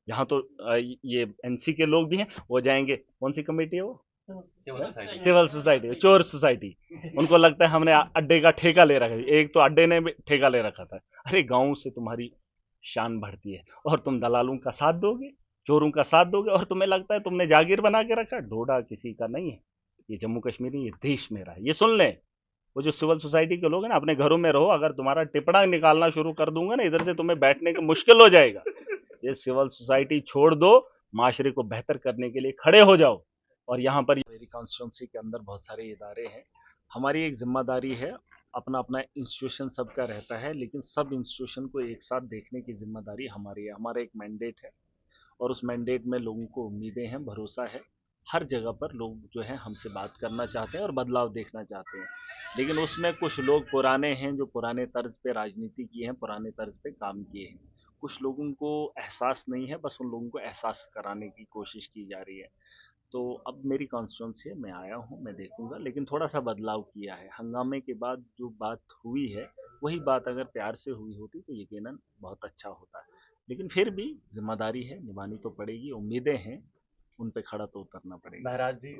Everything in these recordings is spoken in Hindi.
यहाँ तो ये एनसी के लोग भी हैं, वो जाएंगे, कौन सी कमेटी है वो, सिविल सोसाइटी, चोर सोसाइटी। उनको लगता है हमने अड्डे का ठेका ले रखा है, एक तो अड्डे ने भी ठेका ले रखा था। अरे गांव से तुम्हारी शान बढ़ती है और तुम दलालों का साथ दोगे, चोरों का साथ दोगे, और तुम्हें लगता है तुमने जागीर बना के रखा। डोडा किसी का नहीं है, ये जम्मू कश्मीर नहीं, ये देश मेरा है, ये सुन ले। वो जो सिविल सोसाइटी के लोग हैं ना, अपने घरों में रहो, अगर तुम्हारा टिपड़ा निकालना शुरू कर दूंगा ना इधर से, तुम्हें बैठने का मुश्किल हो जाएगा। ये सिविल सोसाइटी छोड़ दो, माशरे को बेहतर करने के लिए खड़े हो जाओ। और यहाँ पर मेरी कॉन्स्टिट्यूंसी के अंदर बहुत सारे इदारे हैं, हमारी एक जिम्मेदारी है, अपना अपना इंस्टीट्यूशन सबका रहता है, लेकिन सब इंस्टीट्यूशन को एक साथ देखने की जिम्मेदारी हमारी है। हमारा एक मैंडेट है और उस मैंडेट में लोगों को उम्मीदें हैं, भरोसा है। हर जगह पर लोग जो है हमसे बात करना चाहते हैं और बदलाव देखना चाहते हैं, लेकिन उसमें कुछ लोग पुराने हैं जो पुराने तर्ज पे राजनीति किए हैं, पुराने तर्ज पे काम किए हैं। कुछ लोगों को एहसास नहीं है, बस उन लोगों को एहसास कराने की कोशिश की जा रही है। तो अब मेरी कॉन्स्टिट्यूंसी है, मैं आया हूँ, मैं देखूंगा, लेकिन थोड़ा सा बदलाव किया है। हंगामे के बाद जो बात हुई है, वही बात अगर प्यार से हुई होती तो यकीनन बहुत अच्छा होता। लेकिन फिर भी जिम्मेदारी है, निभानी तो पड़ेगी, उम्मीदें हैं, उन पे खड़ा तो उतरना पड़ेगा। महराज जी,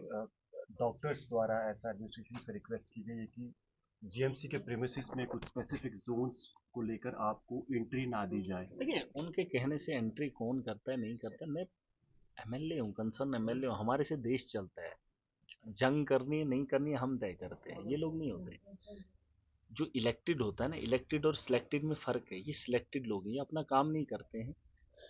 डॉक्टर्स द्वारा ऐसा एडमिनिस्ट्रेशन से रिक्वेस्ट की गई है कि जीएमसी के प्रीमिसेस में कुछ स्पेसिफिक जोन्स को लेकर आपको एंट्री ना दी जाए। देखिए, उनके कहने से एंट्री कौन करता है नहीं करता, मैं एमएलए हूँ, कंसर्न एमएलए हूँ, हमारे से देश चलता है। जंग करनी है नहीं करनी है हम तय करते हैं, ये लोग नहीं होते। जो इलेक्टेड होता है ना, इलेक्टेड और सिलेक्टेड में फ़र्क है। ये सिलेक्टेड लोग हैं, ये अपना काम नहीं करते हैं।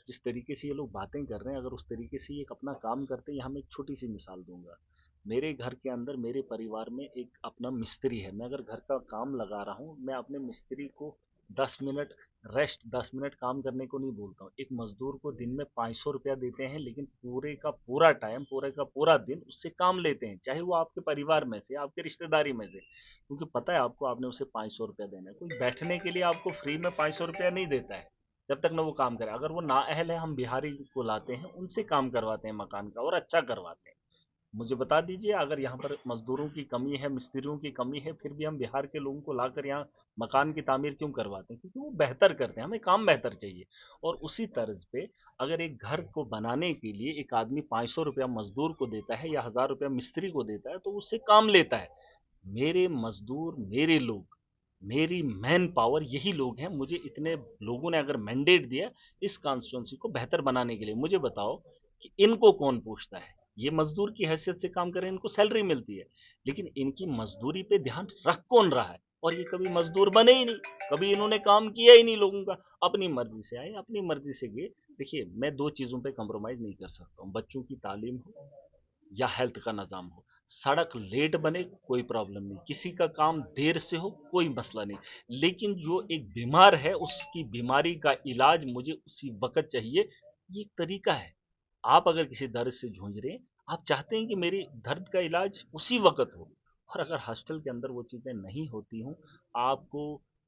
जिस तरीके से ये लोग बातें कर रहे हैं, अगर उस तरीके से ये अपना काम करते हैं, यहाँ मैं एक छोटी सी मिसाल दूंगा। मेरे घर के अंदर, मेरे परिवार में एक अपना मिस्त्री है, मैं अगर घर का काम लगा रहा हूँ, मैं अपने मिस्त्री को 10 मिनट रेस्ट, 10 मिनट काम करने को नहीं बोलता हूँ। एक मजदूर को दिन में 500 रुपया देते हैं, लेकिन पूरे का पूरा टाइम, पूरे का पूरा दिन उससे काम लेते हैं, चाहे वो आपके परिवार में से, आपके रिश्तेदारी में से, क्योंकि पता है आपको, आपने उसे 500 रुपया देना है। कोई बैठने के लिए आपको फ्री में 500 रुपया नहीं देता है, जब तक ना वो काम करे। अगर वो नाअहल है, हम बिहारी को लाते हैं, उनसे काम करवाते हैं मकान का, और अच्छा करवाते हैं। मुझे बता दीजिए, अगर यहाँ पर मजदूरों की कमी है, मिस्त्रियों की कमी है, फिर भी हम बिहार के लोगों को लाकर यहाँ मकान की तामीर क्यों करवाते हैं? क्योंकि वो बेहतर करते हैं, हमें काम बेहतर चाहिए। और उसी तर्ज पे अगर एक घर को बनाने के लिए एक आदमी 500 रुपया मजदूर को देता है या 1000 रुपया मिस्त्री को देता है, तो उससे काम लेता है। मेरे मजदूर, मेरे लोग, मेरी मैन पावर, यही लोग हैं। मुझे इतने लोगों ने अगर मैंडेट दिया इस कॉन्स्टिट्यूंसी को बेहतर बनाने के लिए, मुझे बताओ कि इनको कौन पूछता है? ये मजदूर की हैसियत से काम करें, इनको सैलरी मिलती है, लेकिन इनकी मजदूरी पे ध्यान रख कौन रहा है? और ये कभी मजदूर बने ही नहीं, कभी इन्होंने काम किया ही नहीं लोगों का। अपनी मर्जी से आए, अपनी मर्जी से गए। देखिए, मैं दो चीज़ों पे कंप्रोमाइज़ नहीं कर सकता हूँ, बच्चों की तालीम हो या हेल्थ का निज़ाम हो। सड़क लेट बने कोई प्रॉब्लम नहीं, किसी का काम देर से हो कोई मसला नहीं, लेकिन जो एक बीमार है उसकी बीमारी का इलाज मुझे उसी वक्त चाहिए। ये एक तरीका है। आप अगर किसी दर्द से जूझ रहे हैं, आप चाहते हैं कि मेरी दर्द का इलाज उसी वक्त हो, और अगर हॉस्टल के अंदर वो चीज़ें नहीं होती हों, आपको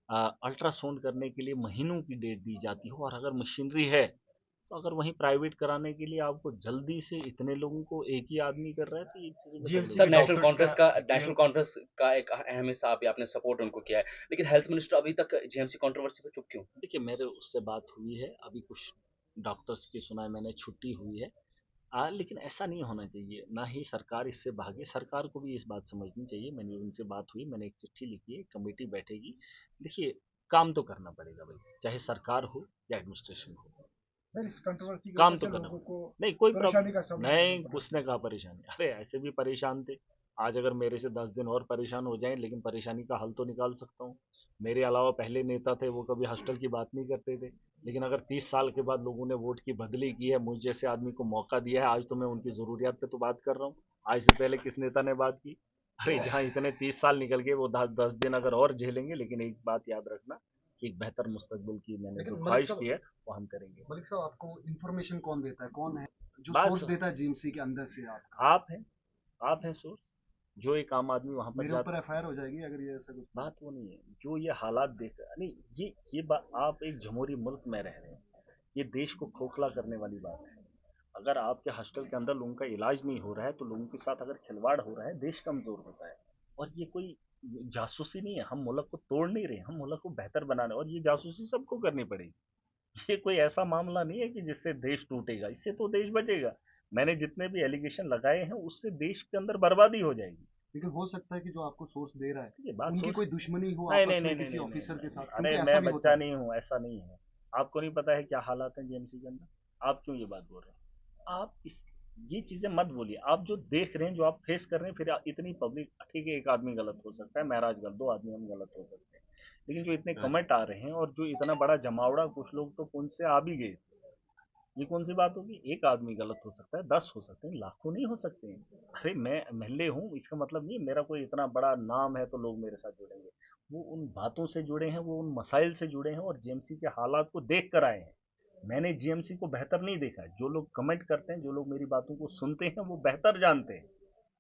अल्ट्रासाउंड करने के लिए महीनों की डेट दी जाती हो, और अगर मशीनरी है, तो अगर वहीं प्राइवेट कराने के लिए आपको जल्दी से इतने लोगों को एक ही आदमी कर रहा है, तो ये चीज़ में जीएमसी थोड़ी। के सर, डॉक्टर्स का नेशनल कॉन्फ्रेंस का एक अहम हिस्सा आप आपने सपोर्ट उनको किया है, लेकिन हेल्थ मिनिस्टर अभी तक जीएमसी कंट्रोवर्सी पे चुप क्यों? देखिए, मेरे उससे बात हुई है, अभी कुछ डॉक्टर्स की सुना है मैंने, छुट्टी हुई है। लेकिन ऐसा नहीं होना चाहिए, ना ही सरकार इससे भागे, सरकार को भी इस बात समझनी चाहिए। मैंने उनसे बात हुई, मैंने एक चिट्ठी लिखी है, कमेटी बैठेगी। देखिए, काम तो करना पड़ेगा भाई, चाहे सरकार हो या एडमिनिस्ट्रेशन हो, सर, इस कंट्रोवर्सी की काम वजह तो से करना लोगों को पड़ेगा। नहीं कोई परेशानी प्रॉब्लम का सामना करना नहीं, पड़ रहा उसने कहा परेशानी, अरे ऐसे भी परेशान थे। आज अगर मेरे से 10 दिन और परेशान हो जाएं, लेकिन परेशानी का हल तो निकाल सकता हूँ। मेरे अलावा पहले नेता थे, वो कभी हॉस्टल की बात नहीं करते थे, लेकिन अगर 30 साल के बाद लोगों ने वोट की बदली की है, मुझ जैसे आदमी को मौका दिया है, आज तो मैं उनकी ज़रूरियात पे तो बात कर रहा हूँ। आज से पहले किस नेता ने बात की? अरे जहाँ इतने 30 साल निकल गए, वो 10 दिन अगर और झेलेंगे, लेकिन एक बात याद रखना कि एक बेहतर मुस्तकबिल की है। मैंने जो लेकिन ख्वाहिश की है, वो हम करेंगे। मलिक साहब, आपको इन्फॉर्मेशन कौन देता है, कौन है जो बस सोर्स देता है जीएमसी के अंदर से आपका? आप हैं, आप हैं सोर्स। जो एक आम आदमी वहां पर मेरे ऊपर जाता, एफआईआर हो जाएगी अगर ये ऐसा कुछ हुआ? बात वो नहीं है। जो ये हालात देख, नहीं, ये बात, आप एक जमहूरी मुल्क में रह रहे हैं, ये देश को खोखला करने वाली बात है। अगर आपके हॉस्टल के अंदर लोगों का इलाज नहीं हो रहा है, तो लोगों के साथ अगर खिलवाड़ हो रहा है, देश कमजोर होता है। और ये कोई जासूसी नहीं है, हम मुल्क को तोड़ नहीं रहे, हम मुल्क को बेहतर बनाने, और ये जासूसी सबको करनी पड़ेगी। ये कोई ऐसा मामला नहीं है कि जिससे देश टूटेगा, इससे तो देश बचेगा। मैंने जितने भी एलिगेशन लगाए हैं उससे देश के अंदर बर्बादी हो जाएगी। लेकिन हो सकता है कि जो आपको सोर्स दे रहा है ये बात उनकी सोच, कोई दुश्मनी हो नहीं नहीं आपस नहीं में नहीं किसी नहीं नहीं ऑफिसर के नहीं, साथ, अरे क्योंकि ऐसा मैं भी होता बच्चा है। नहीं हूँ, ऐसा नहीं है। आपको नहीं पता है क्या हालात हैं जीएमसी के अंदर? आप क्यों ये बात बोल रहे हैं? आप इस ये चीजें मत बोलिए। आप जो देख रहे हैं, जो आप फेस कर रहे हैं, फिर इतनी पब्लिक, ठीक है एक आदमी गलत हो सकता है, महराज गलत, दो आदमी हम गलत हो सकते हैं, लेकिन जो इतने कमेंट आ रहे हैं और जो इतना बड़ा जमावड़ा, कुछ लोग तो पुंछ से आ भी गए, ये कौन सी बात होगी? एक आदमी गलत हो सकता है, 10 हो सकते हैं, लाखों नहीं हो सकते हैं। अरे मैं एमएलए हूँ, इसका मतलब नहीं मेरा कोई इतना बड़ा नाम है तो लोग मेरे साथ जुड़ेंगे। वो उन बातों से जुड़े हैं, वो उन मसाइल से जुड़े हैं और जीएमसी के हालात को देख कर आए हैं। मैंने जीएमसी को बेहतर नहीं देखा है। जो लोग कमेंट करते हैं, जो लोग मेरी बातों को सुनते हैं, वो बेहतर जानते हैं।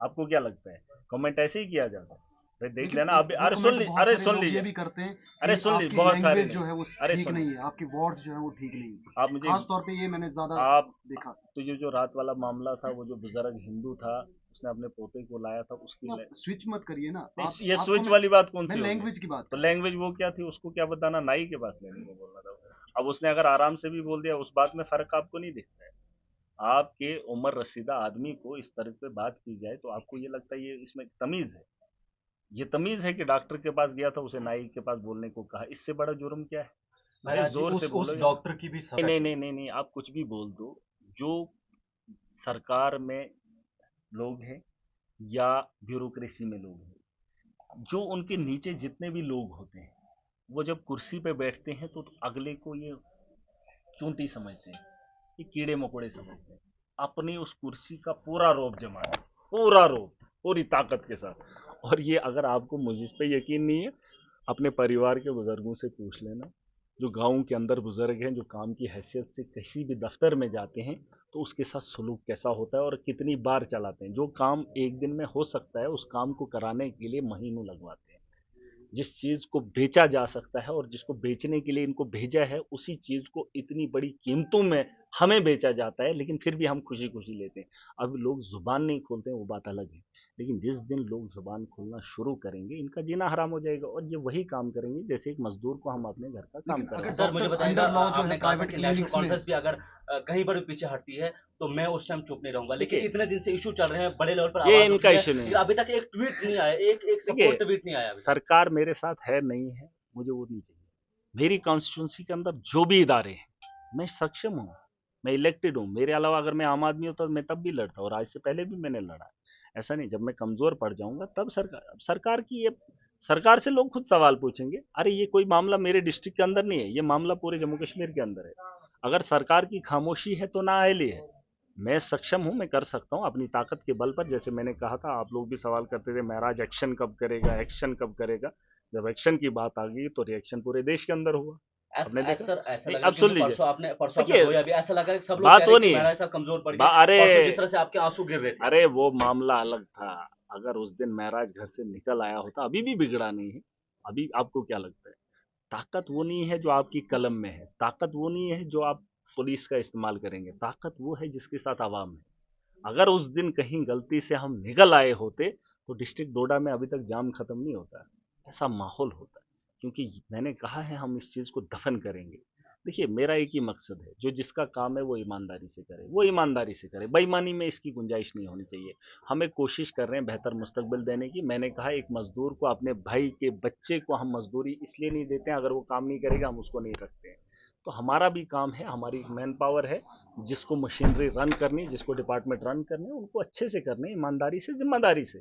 आपको क्या लगता है कमेंट ऐसे ही किया जाता है? भाई देख लेकिन लेना वो आप। वो अरे सुन कमेंट ली, बहुत अरे सारे सुन लोग ये लीजिए, भी करते हैं अरे कि सुन ली, आपकी बहुत सारे लैंग्वेज नहीं। जो है वो अरे ठीक नहीं सुनिए, है, आपके वर्ड्स जो है वो ठीक नहीं है। आप मुझे, खास तौर पे ये मैंने ज्यादा आप, देखा। तो ये जो रात वाला मामला था, वो जो बुजुर्ग हिंदू था, उसने अपने पोते को लाया था, उसकी आप स्विच मत करिए ना। आप नहीं, ये आपको स्विच वाली बात कौन मैं सी हो गई? लैंग्वेज की बात तो कर रहा हूँ। लैंग्वेज वो क्या थी, उसको क्या बताना, नाई के पास लेने को बोलना था। अब उसने अगर आराम से भी बोल दिया, उस बात में फर्क आपको नहीं दिखता है? आपके उम्र रसीदा आदमी को इस तरह पे बात की जाए तो आपको ये लगता है ये इसमें तमीज है? ये तमीज है कि डॉक्टर के पास गया था, उसे नाई के पास बोलने को कहा? इससे बड़ा जुर्म क्या है? अरे महाराज जी जोर से उस बोलोगे ना। डॉक्टर की भी नहीं समझ नहीं नहीं नहीं नहीं, आप कुछ भी बोल दो। जो सरकार में लोग हैं या ब्यूरोक्रेसी में लोग हैं, जो उनके नीचे जितने भी लोग होते हैं, वो जब कुर्सी पे बैठते हैं तो अगले को ये चूंटी समझते हैं, ये कीड़े मकोड़े समझते हैं। अपनी उस कुर्सी का पूरा रौब जमाना, पूरा रौब, पूरी ताकत के साथ। और ये अगर आपको मुझ पे यकीन नहीं है, अपने परिवार के बुजुर्गों से पूछ लेना। जो गांव के अंदर बुजुर्ग हैं, जो काम की हैसियत से किसी भी दफ्तर में जाते हैं, तो उसके साथ सलूक कैसा होता है और कितनी बार चलाते हैं। जो काम एक दिन में हो सकता है, उस काम को कराने के लिए महीनों लगवाते हैं। जिस चीज को बेचा जा सकता है और जिसको बेचने के लिए इनको भेजा है, उसी चीज को इतनी बड़ी कीमतों में हमें बेचा जाता है, लेकिन फिर भी हम खुशी खुशी लेते हैं। अब लोग जुबान नहीं खोलते हैं, वो बात अलग है, लेकिन जिस दिन लोग जुबान खोलना शुरू करेंगे, इनका जीना हराम हो जाएगा और ये वही काम करेंगे जैसे एक मजदूर को हम अपने घर का काम लेकिन अगर करवाते सर हैं। मुझे डॉक्टर्स बताइएगा, अंडर लॉ जो है आपने कहा था प्राइवेट कि नेशनल क्लिनिक्स में है। कॉन्फ्रेंस भी अगर कहीं पर भी पीछे हटती है तो मैं उस टाइम चुप नहीं रहूंगा, लेकिन देखिए, इतने दिन से इशू चल रहे हैं, बड़े लेवल पर ये आवाज उठ इनका रही है, इश्यू नहीं लेकिन है। अभी तक एक ट्वीट नहीं आया, एक एक देखिए, सपोर्ट ट्वीट नहीं आया अभी तक। सरकार मेरे साथ है नहीं है, मुझे वो नहीं चाहिए। मेरी कॉन्स्टिट्यूंसी के अंदर जो भी इदारे हैं, मैं सक्षम हूँ, मैं इलेक्टेड हूँ। मेरे अलावा अगर मैं आम आदमी होता तो मैं तब भी लड़ता, और आज से पहले भी मैंने लड़ा। ऐसा नहीं, जब मैं कमजोर पड़ जाऊंगा तब सरकार, सरकार की ये, सरकार से लोग खुद सवाल पूछेंगे। अरे ये कोई मामला मेरे डिस्ट्रिक्ट के अंदर नहीं है, ये मामला पूरे जम्मू कश्मीर के अंदर है। अगर सरकार की खामोशी है तो नाअहली है। मैं सक्षम हूं, मैं कर सकता हूं अपनी ताकत के बल पर। जैसे मैंने कहा था, आप लोग भी सवाल करते थे महराज एक्शन कब करेगा, एक्शन कब करेगा। जब एक्शन की बात आ गई तो रिएक्शन पूरे देश के अंदर हुआ। आपने देखा? सर ऐसा नहीं, लग रहा अब है, सुन क्योंकि लीजिए, परसों आपने देखिए, रोया भी, ऐसा लगा कि सब लोग कह बात रहे वो हैं कि नहीं है। महाराज साहब कमजोर पड़ गए, अरे, परसों जिस तरह से आपके आंसू गिर रहे थे। अरे वो मामला अलग था। अगर उस दिन महराज घर से निकल आया होता, अभी भी बिगड़ा नहीं है। अभी आपको क्या लगता है? ताकत वो नहीं है जो आपकी कलम में है, ताकत वो नहीं है जो आप पुलिस का इस्तेमाल करेंगे, ताकत वो है जिसके साथ आवाम है। अगर उस दिन कहीं गलती से हम निकल आए होते तो डिस्ट्रिक्ट डोडा में अभी तक जाम खत्म नहीं होता, ऐसा माहौल होता। क्योंकि मैंने कहा है हम इस चीज़ को दफन करेंगे। देखिए, मेरा एक ही मकसद है, जो जिसका काम है वो ईमानदारी से करे, वो ईमानदारी से करे। बेईमानी में इसकी गुंजाइश नहीं होनी चाहिए। हमें कोशिश कर रहे हैं बेहतर मुस्तकबिल देने की। मैंने कहा, एक मजदूर को, अपने भाई के बच्चे को हम मजदूरी इसलिए नहीं देते हैं, अगर वो काम नहीं करेगा हम उसको नहीं रखते हैं। तो हमारा भी काम है, हमारी मैन पावर है, जिसको मशीनरी रन करनी, जिसको डिपार्टमेंट रन करने, उनको अच्छे से करने, ईमानदारी से, जिम्मेदारी से।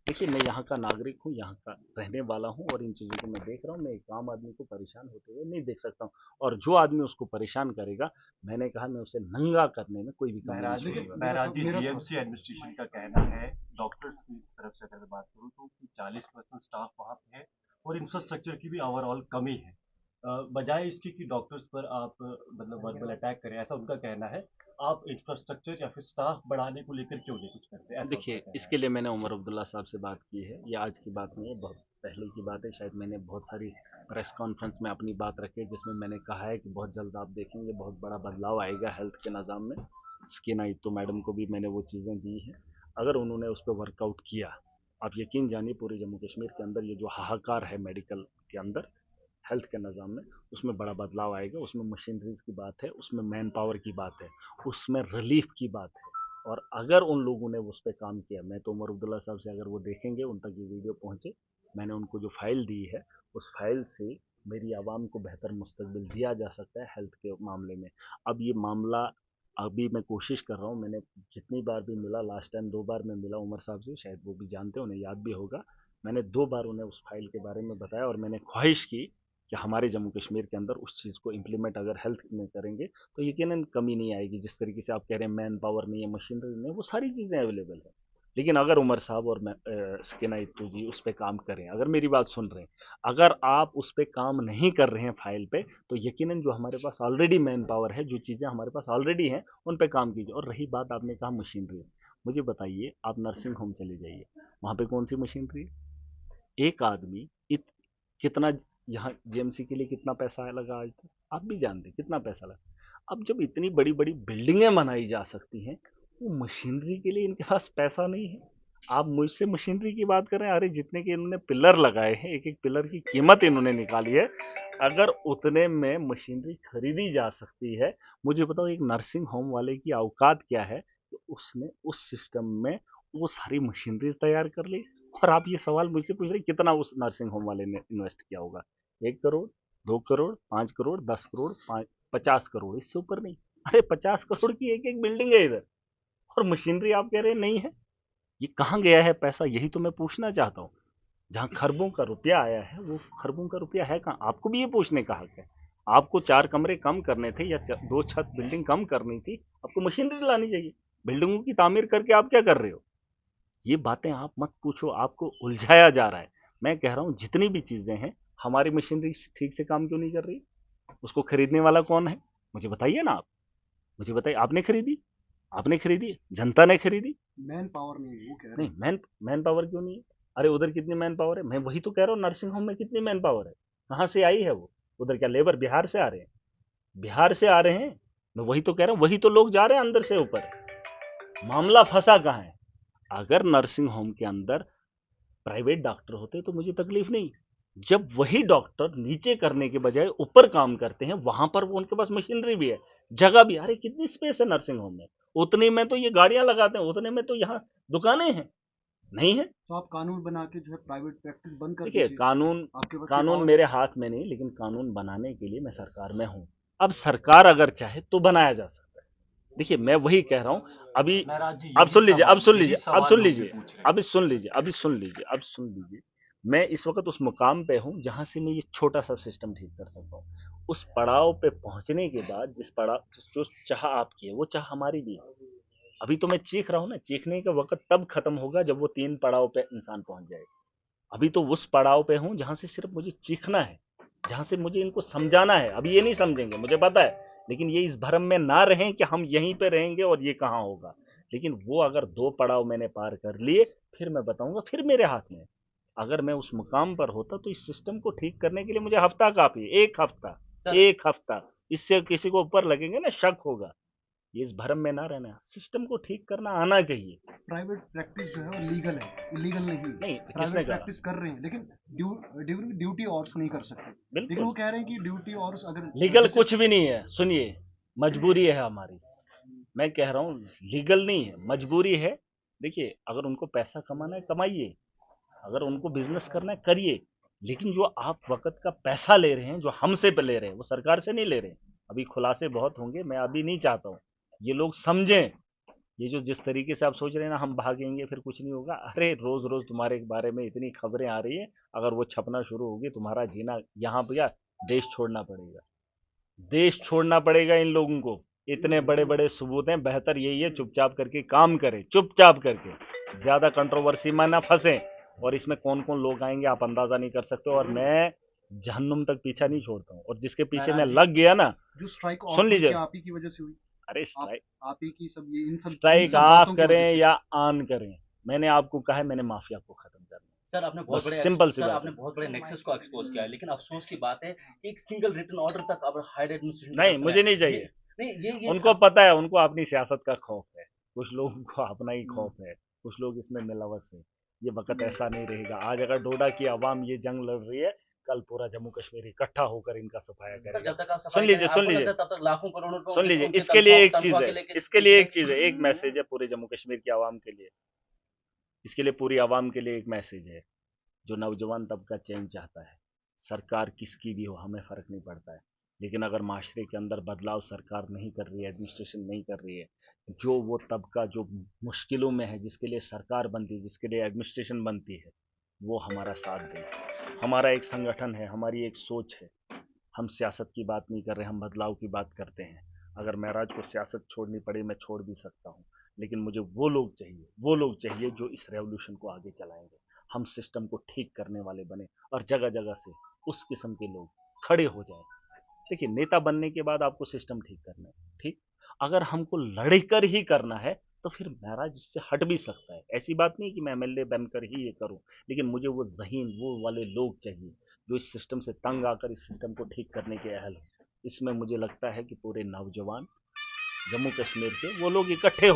देखिए, मैं यहाँ का नागरिक हूँ, यहाँ का रहने वाला हूँ, और इन चीज़ों को मैं देख रहा हूँ। मैं एक आम आदमी को परेशान होते हुए नहीं देख सकता हूँ। और जो आदमी उसको परेशान करेगा, मैंने कहा, मैं उसे नंगा करने में कोई भी कमी नहीं महराज जी छोड़ूंगा। महराज जी मेरा जीएमसी एडमिनिस्ट्रेशन का कहना है, डॉक्टर्स की तरफ से अगर मैं बात करूँ तो 40% स्टाफ वहाँ पे है और इंफ्रास्ट्रक्चर की भी ओवरऑल कमी है। बजाय इसके कि डॉक्टर्स पर आप मतलब वर्बल अटैक करें, ऐसा उनका कहना है, आप इंफ्रास्ट्रक्चर या फिर स्टाफ बढ़ाने को लेकर क्यों नहीं कुछ करते, ऐसा उनका देखिए, कहना इसके लिए मैंने उमर अब्दुल्ला साहब से बात की है। ये आज की बात नहीं है, बहुत पहले की बात है। शायद मैंने बहुत सारी प्रेस कॉन्फ्रेंस में अपनी बात रखी है, जिसमें मैंने कहा है कि बहुत जल्द आप देखेंगे बहुत बड़ा बदलाव आएगा हेल्थ के निज़ाम में। स्किन आई तो मैडम को भी मैंने वो चीज़ें दी हैं। अगर उन्होंने उस पर वर्कआउट किया, आप यकीन जानिए पूरे जम्मू कश्मीर के अंदर ये जो हाहाकार है मेडिकल के अंदर, हेल्थ के निज़ाम में, उसमें बड़ा बदलाव आएगा। उसमें मशीनरीज की बात है, उसमें मैन पावर की बात है, उसमें रिलीफ की बात है। और अगर उन लोगों ने उस पर काम किया, मैं तो उमर अब्दुल्ला साहब से अगर वो देखेंगे, उन तक ये वीडियो पहुँचे, मैंने उनको जो फाइल दी है, उस फाइल से मेरी आवाम को बेहतर मुस्तकबिल दिया जा सकता है हेल्थ के मामले में। अब ये मामला अभी मैं कोशिश कर रहा हूँ, मैंने जितनी बार भी मिला, लास्ट टाइम 2 बार मैं मिला उमर साहब से, शायद वो भी जानते हैं, उन्हें याद भी होगा। मैंने 2 बार उन्हें उस फाइल के बारे में बताया और मैंने ख्वाहिश की कि हमारे जम्मू कश्मीर के अंदर उस चीज़ को इम्प्लीमेंट अगर हेल्थ में करेंगे तो यकीनन कमी नहीं आएगी। जिस तरीके से आप कह रहे हैं मैन पावर नहीं है, मशीनरी नहीं है, वो सारी चीज़ें अवेलेबल है। लेकिन अगर उमर साहब और सकीना इत्तू जी उस पर काम करें, अगर मेरी बात सुन रहे हैं, अगर आप उस पर काम नहीं कर रहे हैं फाइल पे, तो यकीनन जो हमारे पास ऑलरेडी मैन पावर है, जो चीज़ें हमारे पास ऑलरेडी हैं, उन पे काम कीजिए। और रही बात, आपने कहा मशीनरी, मुझे बताइए, आप नर्सिंग होम चले जाइए, वहाँ पे कौन सी मशीनरी है? एक आदमी कितना, यहाँ जीएमसी के लिए कितना पैसा लगा आज तक, आप भी जानते हैं कितना पैसा लगा। अब जब इतनी बड़ी बड़ी बिल्डिंगें बनाई जा सकती हैं, वो मशीनरी के लिए इनके पास पैसा नहीं है। आप मुझसे मशीनरी की बात कर रहे हैं, अरे जितने के इन्होंने पिलर लगाए हैं, एक एक पिलर की कीमत इन्होंने निकाली है, अगर उतने में मशीनरी खरीदी जा सकती है, मुझे बताओ एक नर्सिंग होम वाले की औकात क्या है कि उसने उस सिस्टम में वो सारी मशीनरीज तैयार कर ली। और आप ये सवाल मुझसे पूछ रहे कितना उस नर्सिंग होम वाले ने इन्वेस्ट किया होगा? 1 करोड़, 2 करोड़, 5 करोड़, 10 करोड़, 50 करोड़, इससे ऊपर नहीं। अरे 50 करोड़ की एक एक बिल्डिंग है इधर, और मशीनरी आप कह रहे हैं नहीं है। ये कहाँ गया है पैसा, यही तो मैं पूछना चाहता हूँ। जहाँ खरबों का रुपया आया है, वो खरबों का रुपया है कहाँ? आपको भी ये पूछने का हक है। आपको 4 कमरे कम करने थे या 2 छत बिल्डिंग कम करनी थी, आपको मशीनरी लानी चाहिए। बिल्डिंगों की तामीर करके आप क्या कर रहे हो? ये बातें आप मत पूछो, आपको उलझाया जा रहा है। मैं कह रहा हूँ जितनी भी चीज़ें हैं, हमारी मशीनरी ठीक से काम क्यों नहीं कर रही? उसको खरीदने वाला कौन है? मुझे बताइए ना आप, मुझे बताइए। आपने खरीदी? आपने खरीदी? जनता ने खरीदी? मैन पावर नहीं है, वो कह रहे नहीं, हैं। मैन मैन पावर क्यों नहीं है? अरे उधर कितनी मैन पावर है? मैं वही तो कह रहा हूँ, नर्सिंग होम में कितनी मैन पावर है? कहाँ से आई है वो? उधर क्या लेबर बिहार से आ रहे हैं? बिहार से आ रहे हैं। मैं वही तो कह रहा हूँ, वही तो लोग जा रहे हैं अंदर से ऊपर। मामला फंसा कहाँ है? अगर नर्सिंग होम के अंदर प्राइवेट डॉक्टर होते तो मुझे तकलीफ नहीं। जब वही डॉक्टर नीचे करने के बजाय ऊपर काम करते हैं, वहां पर वो उनके पास मशीनरी भी है, जगह भी। अरे कितनी स्पेस है नर्सिंग होम में, उतने में तो ये गाड़ियां लगाते हैं, उतने में तो यहाँ दुकानें हैं। नहीं है? तो आप कानून बना के जो है प्राइवेट प्रैक्टिस बंद कर देखिए, दीजिए। कानून आपके पास ये कानून पावर मेरे है। हाथ में नहीं, लेकिन कानून बनाने के लिए मैं सरकार में हूं। अब सरकार अगर चाहे तो बनाया जा सकता है। देखिए, मैं वही कह रहा हूं। अभी महराज जी अब सुन लीजिए, अब सुन यही लीजिए, अब सवाल सुन लोग भी लीजिए, पूछ रहे हैं। अभी सुन लीजिए, अभी सुन लीजिए, अब सुन लीजिए। मैं इस वक्त उस मुकाम पे हूं जहां से मैं ये छोटा सा सिस्टम ठीक कर सकता हूं। उस पड़ाव पे पहुंचने के बाद, जिस पड़ाव, जो चाह आपकी है, वो चाह हमारी भी है। अभी तो मैं चीख रहा हूं ना, चीखने का वक्त तब खत्म होगा जब वो 3 पड़ाव पे इंसान पहुंच जाए। अभी तो उस पड़ाव पे हूं जहां से सिर्फ मुझे चीखना है, जहां से मुझे इनको समझाना है। अभी ये नहीं समझेंगे, मुझे पता है, लेकिन ये इस भ्रम में ना रहें कि हम यहीं पे रहेंगे और ये कहाँ होगा। लेकिन वो अगर 2 पड़ाव मैंने पार कर लिए, फिर मैं बताऊंगा, फिर मेरे हाथ में है। अगर मैं उस मुकाम पर होता तो इस सिस्टम को ठीक करने के लिए मुझे हफ्ता काफी है, 1 हफ्ता। सर 1 हफ्ता, इससे किसी को ऊपर लगेंगे ना, शक होगा। ये इस भ्रम में ना रहना, सिस्टम को ठीक करना आना चाहिए। प्राइवेट प्रैक्टिस जो है वो लीगल है, इलीगल नहीं। नहीं, किसने प्राइवेट कहा? प्रैक्टिस कर रहे हैं, लेकिन ड्यूटी आवर्स नहीं कर सकते। लेकिन बिल्कुल वो कह रहे हैं कि ड्यूटी आवर्स अगर लीगल जैसे कुछ भी नहीं है। सुनिए, मजबूरी है हमारी। मैं कह रहा हूँ लीगल नहीं है, मजबूरी है। देखिए, अगर उनको पैसा कमाना है कमाइए, अगर उनको बिजनेस करना है करिए, लेकिन जो आप वक्त का पैसा ले रहे हैं, जो हमसे पे ले रहे हैं, वो सरकार से नहीं ले रहे हैं। अभी खुलासे बहुत होंगे, मैं अभी नहीं चाहता हूँ ये लोग समझें। ये जो जिस तरीके से आप सोच रहे हैं ना, हम भागेंगे फिर कुछ नहीं होगा, अरे रोज रोज तुम्हारे बारे में इतनी खबरें आ रही है, अगर वो छपना शुरू होगी, तुम्हारा जीना यहाँ भैया, देश छोड़ना पड़ेगा। देश छोड़ना पड़ेगा इन लोगों को। इतने बड़े बड़े सबूत हैं, बेहतर यही है चुपचाप करके काम करें, चुपचाप करके, ज्यादा कंट्रोवर्सी में ना फंसे। और इसमें कौन कौन लोग आएंगे आप अंदाजा नहीं कर सकते, और मैं जहन्नुम तक पीछा नहीं छोड़ता हूँ, और जिसके पीछे मैं महराज जी लग गया ना। जो स्ट्राइक ऑफ सुन हुई लीजिए, क्या आप ही की वजह से हुई? अरे आप स्ट्राइक, आप ही की सब ये इन स्ट्राइक सब ऑफ बातों की वजह करें से। या ऑन करें, मैंने आपको कहा है, मैंने माफिया को खत्म करना है। सर आपने बहुत बस बड़े सिंपल सी सर बात आपने है। बहुत बड़े नेक्सस को एक्सपोज किया है, लेकिन अफसोस की बात है कि एक सिंगल रिटन ऑर्डर तक अब हायर एडमिनिस्ट्रेशन की नहीं, तरफ से मुझे नहीं है। चाहिए। नहीं ये उनको पता है, उनको अपनी सियासत का खौफ है, कुछ लोगों को अपना ही हम्म, खौफ है, कुछ लोग इसमें मिलवस है। ये वक्त ऐसा नहीं रहेगा। आज अगर डोडा की आवाम ये जंग लड़ रही है, कल पूरा जम्मू कश्मीर इकट्ठा होकर इनका सफाया सर करेगा। जब तक आप सुन सफाई लीजिए, करें, सुन आपको लीजिए, लगता है तब तक लाखों करोड़ों रुपए सुन लीजिए, उनकी इसके लिए एक चीज तनख्वाह है, के लेके इसके लिए एक निकले। चीज है, एक मैसेज है पूरे जम्मू कश्मीर की आवाम के लिए, इसके लिए पूरी आवाम के लिए एक मैसेज है। जो नौजवान तबका चेंज चाहता है, सरकार किसकी भी हो हमें फ़र्क नहीं पड़ता है, लेकिन अगर माशरे के अंदर बदलाव सरकार नहीं कर रही है, एडमिनिस्ट्रेशन नहीं कर रही है, जो वो तबका जो मुश्किलों में है, जिसके लिए सरकार बनती है, जिसके लिए एडमिनिस्ट्रेशन बनती है, वो हमारा साथ दे। हमारा एक संगठन है, हमारी एक सोच है। हम सियासत की बात नहीं कर रहे, हम बदलाव की बात करते हैं। अगर महराज को सियासत छोड़नी पड़े मैं छोड़ भी सकता हूँ, लेकिन मुझे वो लोग चाहिए जो इस रेवोल्यूशन को आगे चलाएंगे। हम सिस्टम को ठीक करने वाले बने और जगह जगह से उस किस्म के लोग खड़े हो जाएं। देखिए, नेता बनने के बाद आपको सिस्टम ठीक करना है, ठीक। अगर हमको लड़कर ही करना है तो फिर महराज इससे हट भी सकता है। ऐसी बात नहीं कि मैं एमएलए बनकर ही ये करूं, लेकिन मुझे वो जहीन, वो वाले लोग चाहिए जो इस सिस्टम से तंग आकर इस सिस्टम को ठीक करने के अहल हो। इसमें मुझे लगता है कि पूरे नौजवान जम्मू कश्मीर के वो लोग इकट्ठे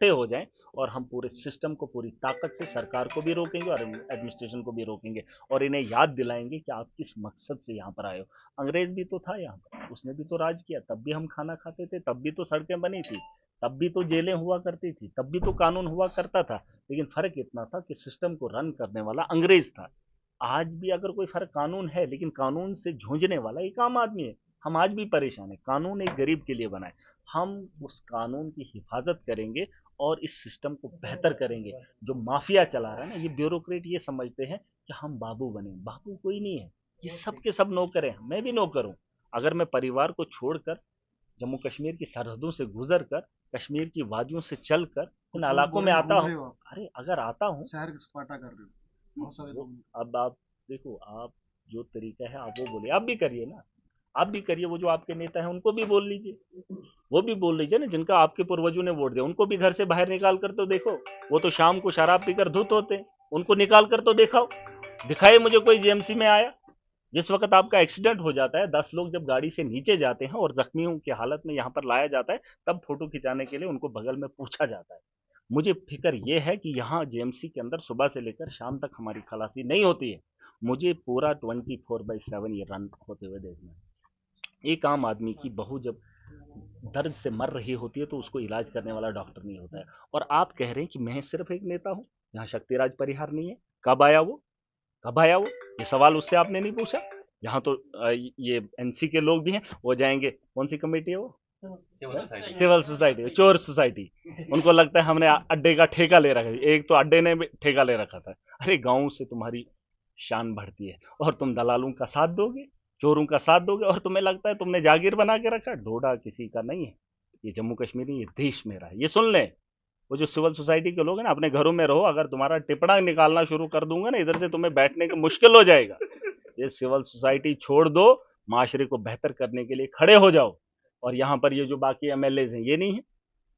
हो जाएं और हम पूरे सिस्टम को पूरी ताकत से सरकार को भी रोकेंगे और एडमिनिस्ट्रेशन को भी रोकेंगे और इन्हें याद दिलाएंगे कि आप किस मकसद से यहाँ पर आए हो। अंग्रेज भी तो था यहाँ पर, उसने भी तो राज किया, तब भी हम खाना खाते थे, तब भी तो सड़कें बनी थी, तब भी तो जेलें हुआ करती थी, तब भी तो कानून हुआ करता था, लेकिन फर्क इतना था कि सिस्टम को रन करने वाला अंग्रेज था। आज भी अगर कोई फर्क कानून है, लेकिन कानून से जूझने वाला एक आम आदमी है। हम आज भी परेशान है, कानून एक गरीब के लिए बना है। हम उस कानून की हिफाजत करेंगे और इस सिस्टम को बेहतर करेंगे। जो माफिया चला रहा है ना, ये ब्यूरोक्रेट ये समझते हैं कि हम बाबू बने, बाबू कोई नहीं है, ये सब के सब नौकर हैं, मैं भी नौकर हूँ। अगर मैं परिवार को छोड़कर जम्मू कश्मीर की सरहदों से गुजर कर, कश्मीर की वादियों से चल कर इन कुछ लोग इलाकों बोल में रहे आता घूम हूँ, रहे हो आप, अरे अगर आता हूँ, शहर सपाटा कर रहे हो, बहुत सारे वो लोग। अब आप देखो, आप जो तरीका है आप वो बोलिए, आप भी करिए ना, आप भी करिए। वो जो आपके नेता हैं उनको भी बोल लीजिए, वो भी बोल लीजिए ना, जिनका आपके पूर्वजों ने वोट दिया उनको भी घर से बाहर निकाल कर तो देखो। वो तो शाम को शराब पीकर धुत होते हैं, उनको निकाल कर तो दिखाओ। दिखाए मुझे कोई जीएमसी में आया। जिस वक्त आपका एक्सीडेंट हो जाता है, 10 लोग जब गाड़ी से नीचे जाते हैं और जख्मियों की हालत में यहाँ पर लाया जाता है, तब फोटो खिंचाने के लिए उनको बगल में पूछा जाता है। मुझे फिक्र ये है कि यहाँ जेएमसी के अंदर सुबह से लेकर शाम तक हमारी खलासी नहीं होती है। मुझे पूरा 24/7 ये रन होते हुए देखना है। एक आम आदमी की बहू जब दर्द से मर रही होती है तो उसको इलाज करने वाला डॉक्टर नहीं होता है। और आप कह रहे हैं कि मैं सिर्फ एक नेता हूँ, यहाँ शक्तिराज परिहार नहीं है। कब आया वो, कब आया वो? ये सवाल उससे आपने नहीं पूछा। यहाँ तो ये एनसी के लोग भी हैं, वो जाएंगे, कौन सी कमेटी है वो, सिविल सोसाइटी, चोर सोसाइटी। उनको लगता है हमने अड्डे का ठेका ले रखा है। एक तो अड्डे ने भी ठेका ले रखा था। अरे गांव से तुम्हारी शान बढ़ती है और तुम दलालों का साथ दोगे, चोरों का साथ दोगे, और तुम्हें लगता है तुमने जागीर बना के रखा। डोडा किसी का नहीं है, ये जम्मू कश्मीर नहीं, ये देश मेरा है, ये सुन लें। वो जो सिविल सोसाइटी के लोग हैं ना, अपने घरों में रहो, अगर तुम्हारा टिपड़ा निकालना शुरू कर दूंगा ना इधर से, तुम्हें बैठने का मुश्किल हो जाएगा। ये सिविल सोसाइटी छोड़ दो, माशरे को बेहतर करने के लिए खड़े हो जाओ। और यहाँ पर ये जो बाकी एमएलए हैं ये नहीं है,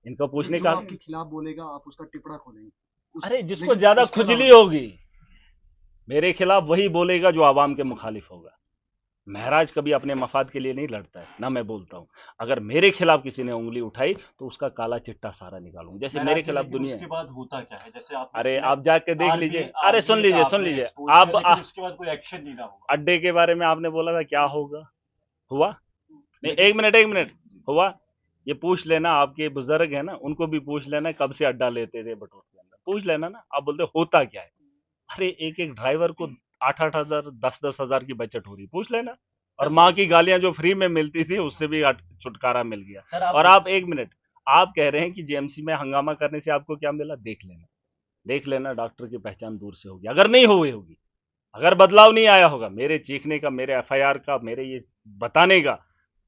इनका पूछने जो का। आपके खिलाफ बोलेगा आप उसका टिपड़ा खोलेंगे अरे जिसको लेकिन ज्यादा उसके अलावा खुजली होगी मेरे खिलाफ वही बोलेगा जो आवाम के मुखालिफ होगा। महराज कभी अपने मफाद के लिए नहीं लड़ता है ना, मैं बोलता हूँ। अगर मेरे खिलाफ किसी ने उंगली उठाई तो उसका काला चिट्टा सारा निकालूंगा, जैसे मेरे महराज जी, खिलाफ लेकिन दुनिया उसके है। बाद होता क्या है? जैसे आपने अरे किया, आप जाके देख लीजिए। आरबीआई अरे सुन आरबीआई लीजिए, सुन आपने लीजिए। एक्सपोज आप किया, लेकिन उसके बाद कोई एक्शन नहीं ना हुआ। अड्डे के बारे में आपने बोला था, क्या होगा, हुआ नहीं? लेकिन एक मिनट, हुआ? ये पूछ लेना, आपके बुजुर्ग है ना, उनको भी पूछ लेना कब से अड्डा लेते थे बटोर के अंदर, पूछ लेना ना। आप बोलते होता क्या है? अरे एक एक ड्राइवर को 8-8 हजार 10-10 हजार की बचत हो रही, पूछ लेना। और माँ की गालियां जो फ्री में मिलती थी उससे भी छुटकारा मिल गया। और आप एक मिनट, आप कह रहे हैं कि जेएमसी में हंगामा करने से आपको क्या मिला? देख लेना, देख लेना, डॉक्टर की पहचान दूर से होगी। अगर नहीं हुई होगी, अगर बदलाव नहीं आया होगा मेरे चीखने का, मेरे एफआईआर का, मेरे ये बताने का,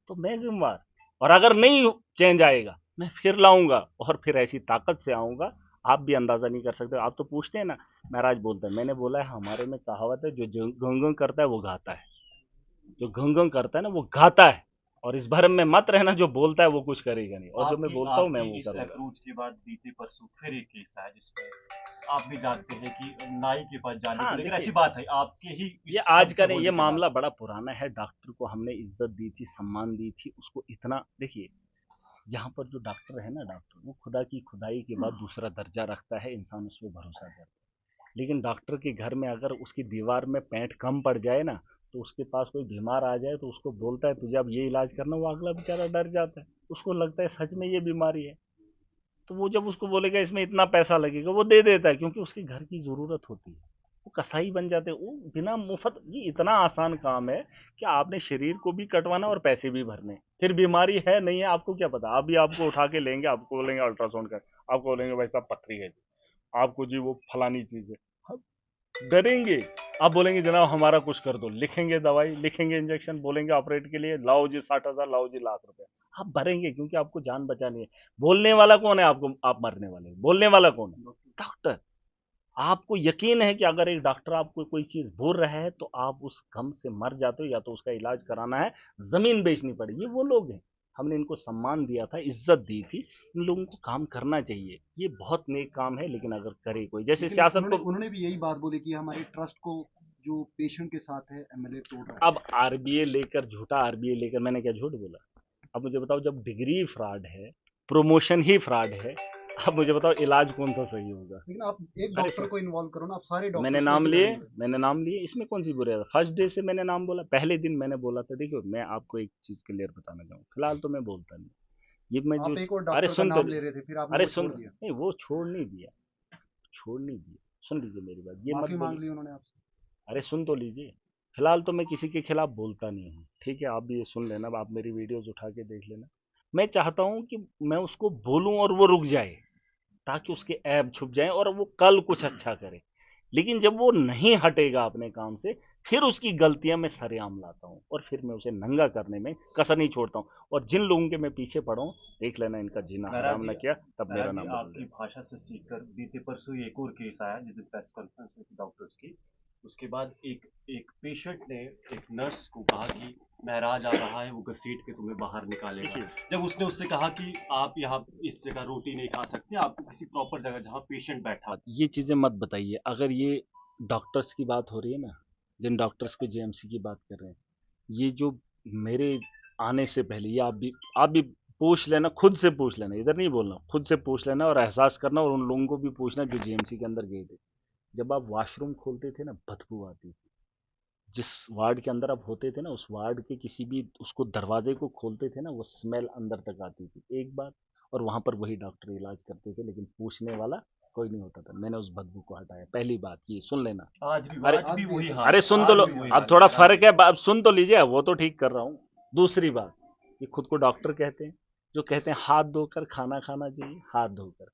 तो मैं जिम्मेवार। और अगर नहीं चेंज आएगा मैं फिर लाऊंगा, और फिर ऐसी ताकत से आऊंगा आप भी अंदाजा नहीं कर सकते। आप तो पूछते हैं ना, महराज बोलते हैं, मैंने बोला है हमारे में कहावत है, जो गंगंग करता है वो गाता है, जो गंगंग करता है ना वो गाता है। और इस भरम में मत रहना, जो बोलता है वो कुछ करेगा नहीं, और जो मैं आपकी बोलता हूँ मैं आपकी वो इस करूंगा। अप्रोच के बाद बीते परसों फिर एक केस आया जिसमें आप भी जानते हैं कि नाई के पास जाने को, हाँ लेकिन देखिए, ऐसी बात है आपके ही ये इस आज शब्द का के नहीं, ये बोलने के बाद। मामला बड़ा पुराना है। डॉक्टर को हमने इज्जत दी थी, सम्मान दी थी उसको। इतना देखिए, यहाँ पर जो डॉक्टर है ना, डॉक्टर वो खुदा की खुदाई के बाद दूसरा दर्जा रखता है, इंसान उस पर भरोसा करता है। लेकिन डॉक्टर के घर में अगर उसकी दीवार में पेंट कम पड़ जाए ना, तो उसके पास कोई बीमार आ जाए तो उसको बोलता है तुझे अब ये इलाज करना, वो अगला बेचारा डर जाता है, उसको लगता है सच में ये बीमारी है। तो वो जब उसको बोलेगा इसमें इतना पैसा लगेगा, वो दे देता है, क्योंकि उसके घर की ज़रूरत होती है। वो कसाई बन जाते हैं, वो बिना मुफ्त, ये इतना आसान काम है कि आपने शरीर को भी कटवाना और पैसे भी भरने, फिर बीमारी है नहीं है आपको क्या पता, अभी आपको उठा के लेंगे, आपको बोलेंगे अल्ट्रासाउंड कर, आपको बोलेंगे भाई साहब पथरी है, आपको जी वो फलानी चीज़ है, आप डरेंगे, आप बोलेंगे जनाब हमारा कुछ कर दो, लिखेंगे दवाई, लिखेंगे इंजेक्शन, बोलेंगे ऑपरेट के लिए लाओ जी 60,000, लाओ जी लाख रुपए, आप भरेंगे क्योंकि आपको जान बचानी है। बोलने वाला कौन है आपको, आप मरने वाले हो, बोलने वाला कौन है, डॉक्टर। आपको यकीन है कि अगर एक डॉक्टर आपको कोई चीज बोल रहा है तो आप उस गम से मर जाते हो, या तो उसका इलाज कराना है, जमीन बेचनी पड़ेगी। ये वो लोग हैं, हमने इनको सम्मान दिया था, इज्जत दी थी, इन लोगों को काम करना चाहिए, ये बहुत नेक काम है, लेकिन अगर करे कोई, जैसे लेकिन सियासत उन्होंने को। उन्होंने भी यही बात बोली कि हमारे ट्रस्ट को जो पेशेंट के साथ है एमएलए तोड़ रहा है। अब आरबीए लेकर, झूठा आरबीए लेकर मैंने क्या झूठ बोला? अब मुझे बताओ, जब डिग्री फ्रॉड है, प्रमोशन ही फ्रॉड है, अब मुझे बताओ इलाज कौन सा सही होगा? लेकिन आप एक अरे डॉक्टर को इन्वॉल्व करो ना, आप सारे मैंने डॉक्टर्स नाम को एक लिए, लेवल पे। मैंने नाम लिए, इसमें कौन सी बुरी है? फर्स्ट डे से मैंने नाम बोला, पहले दिन मैंने बोला था। देखियो, मैं आपको एक चीज क्लियर बताना चाहूँ, फिलहाल तो मैं बोलता नहीं, ये मैं जो, आप एक और अरे डॉक्टर का सुन तो नाम ली- ले रहे थे, फिर आपने अरे वो सुन, छोड़ दिया। नहीं वो छोड़ नहीं दिया, छोड़ नहीं दिया, सुन लीजिए मेरी बात, ये मत माफी मांग बोलिए। ली उन्होंने आपसे। अरे सुन तो लीजिए, फिलहाल तो मैं किसी के खिलाफ बोलता नहीं हूँ, ठीक है? आप भी ये सुन लेना, आप मेरी वीडियोज उठा के देख लेना। मैं चाहता हूँ कि मैं उसको बोलूँ और वो रुक जाए, ताकि उसके ऐब छुप जाएं और वो कल कुछ अच्छा करे। लेकिन जब वो नहीं हटेगा अपने काम से, फिर उसकी गलतियां मैं सरेआम लाता हूँ, और फिर मैं उसे नंगा करने में कसर नहीं छोड़ता हूँ। और जिन लोगों के मैं पीछे पड़ा हूँ, देख लेना इनका जीना महराज हराम न जी, किया, तब मेरा महराज जी, नाम बदल आपकी देना। भाषा से सीखकर बीते परसों ही एक और केस आया जिस दिन प्रेस कॉन्फ्रेंस हुई थी डॉक्टर्स की। उसके बाद एक एक पेशेंट ने एक नर्स को कहा कि महराज आ रहा है, वो घसीट के तुम्हें बाहर निकालेगा। देखिए, जब उसने उससे कहा कि आप यहाँ इस जगह रोटी नहीं खा सकते, आपको किसी प्रॉपर जगह जहाँ पेशेंट बैठा हो। ये चीज़ें मत बताइए। अगर ये डॉक्टर्स की बात हो रही है ना, जिन डॉक्टर्स को जेएमसी की बात कर रहे हैं, ये जो मेरे आने से पहले, ये आप भी पूछ लेना, खुद से पूछ लेना, इधर नहीं बोलना, खुद से पूछ लेना और एहसास करना, और उन लोगों को भी पूछना जो जेएमसी के अंदर गए थे। जब आप वॉशरूम खोलते थे ना, बदबू आती थी। जिस वार्ड के अंदर आप होते थे ना, उस वार्ड के किसी भी उसको दरवाजे को खोलते थे ना, वो स्मेल अंदर तक आती थी, एक बार। और वहां पर वही डॉक्टर इलाज करते थे, लेकिन पूछने वाला कोई नहीं होता था। मैंने उस बदबू को हटाया, पहली बात ये सुन लेना। अरे आज भी वही अरे हाल, सुन तो आज लो, भी वही अब हाल थोड़ा महराज फर्क जी। है, अब सुन तो लीजिए, वो तो ठीक कर रहा हूँ। दूसरी बात, ये खुद को डॉक्टर कहते हैं, जो कहते हैं हाथ धोकर खाना खाना चाहिए, हाथ धोकर।